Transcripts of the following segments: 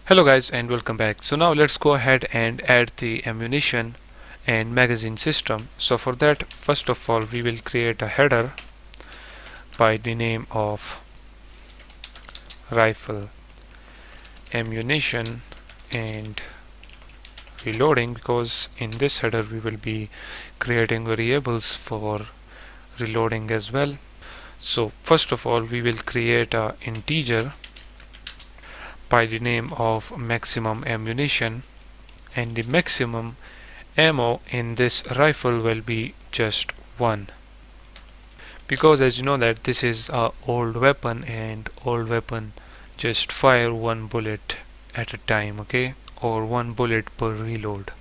Hello guys and welcome back. So now let's go ahead and add the ammunition and magazine system. So for that, first of all, we will create a header by the name of rifle ammunition and reloading, because in this header we will be creating variables for reloading as well. So first of all, we will create a integer by the name of maximum ammunition, and the maximum ammo in this rifle will be just 1, because as you know that this is a old weapon and old weapon just fire one bullet at a time, okay, or one bullet per reload.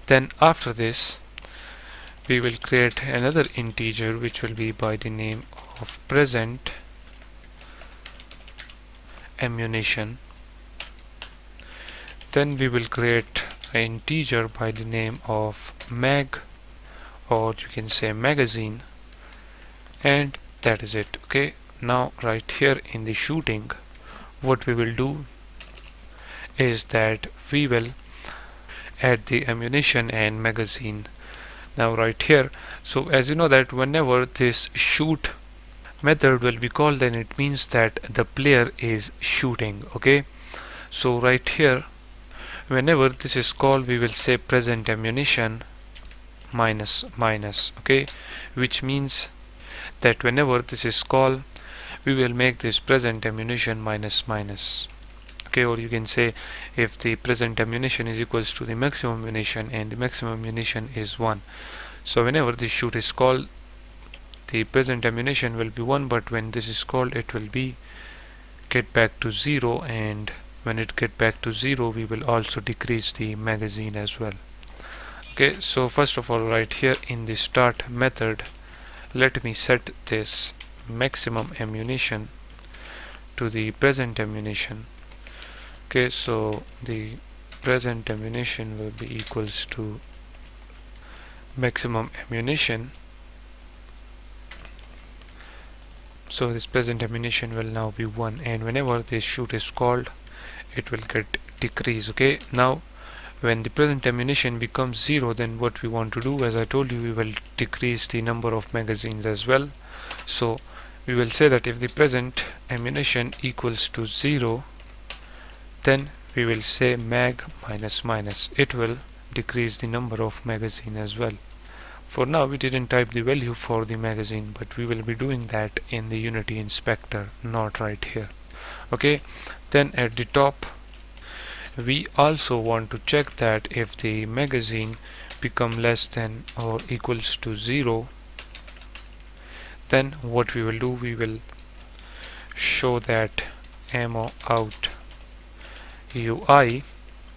Then after this we will create another integer which will be by the name of present ammunition. Then we will create an integer by the name of mag, or you can say magazine, and that is it. Okay, now right here in the shooting, what we will do is that we will add the ammunition and magazine now right here. So as you know that whenever this shoot method will be called, then it means that the player is shooting. Okay, so right here whenever this is called, we will say present ammunition minus minus, okay, which means that whenever this is called, we will make this present ammunition minus minus, okay, or you can say if the present ammunition is equals to the maximum ammunition and the maximum ammunition is 1, so whenever this shoot is called, the present ammunition will be 1, but when this is called, it will be get back to 0, and when it get back to 0, we will also decrease the magazine as well. Okay, so first of all, right here in the start method, let me set this maximum ammunition to the present ammunition. Okay, so the present ammunition will be equals to maximum ammunition. So this present ammunition will now be 1, and whenever this shoot is called, it will get decreased. Okay, now when the present ammunition becomes 0, then what we want to do, as I told you, we will decrease the number of magazines as well. So we will say that if the present ammunition equals to 0, then we will say mag minus minus, it will decrease the number of magazine as well. For now we didn't type the value for the magazine, but we will be doing that in the Unity inspector, not right here. Okay, then at the top we also want to check that if the magazine become less than or equals to 0, then what we will do, we will show that ammo out UI,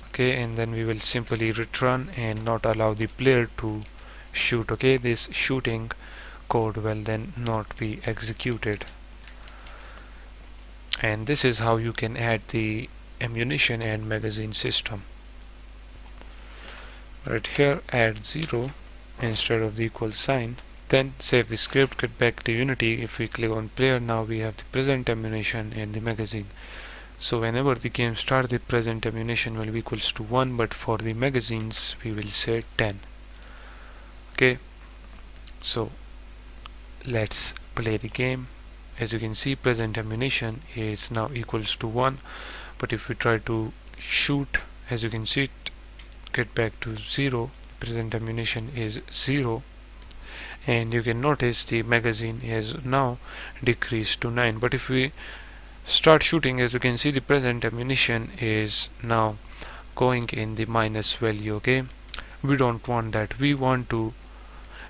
okay, and then we will simply return and not allow the player to shoot. Okay, this shooting code will then not be executed. And this is how you can add the ammunition and magazine system. Right here add 0 instead of the equal sign, then save the script, get back to Unity. If we click on player, now we have the present ammunition and the magazine. So whenever the game starts, the present ammunition will be equals to 1, but for the magazines we will say 10. Okay, so let's play the game. As you can see, present ammunition is now equals to 1, but if we try to shoot, as you can see, it get back to 0, present ammunition is 0, and you can notice the magazine is now decreased to 9. But if we start shooting, as you can see, the present ammunition is now going in the minus value. Okay, we don't want that. We want to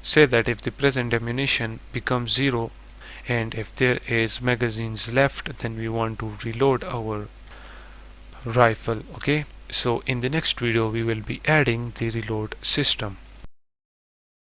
say that if the present ammunition becomes 0 and if there is magazines left, then we want to reload our rifle. Okay, so in the next video we will be adding the reload system.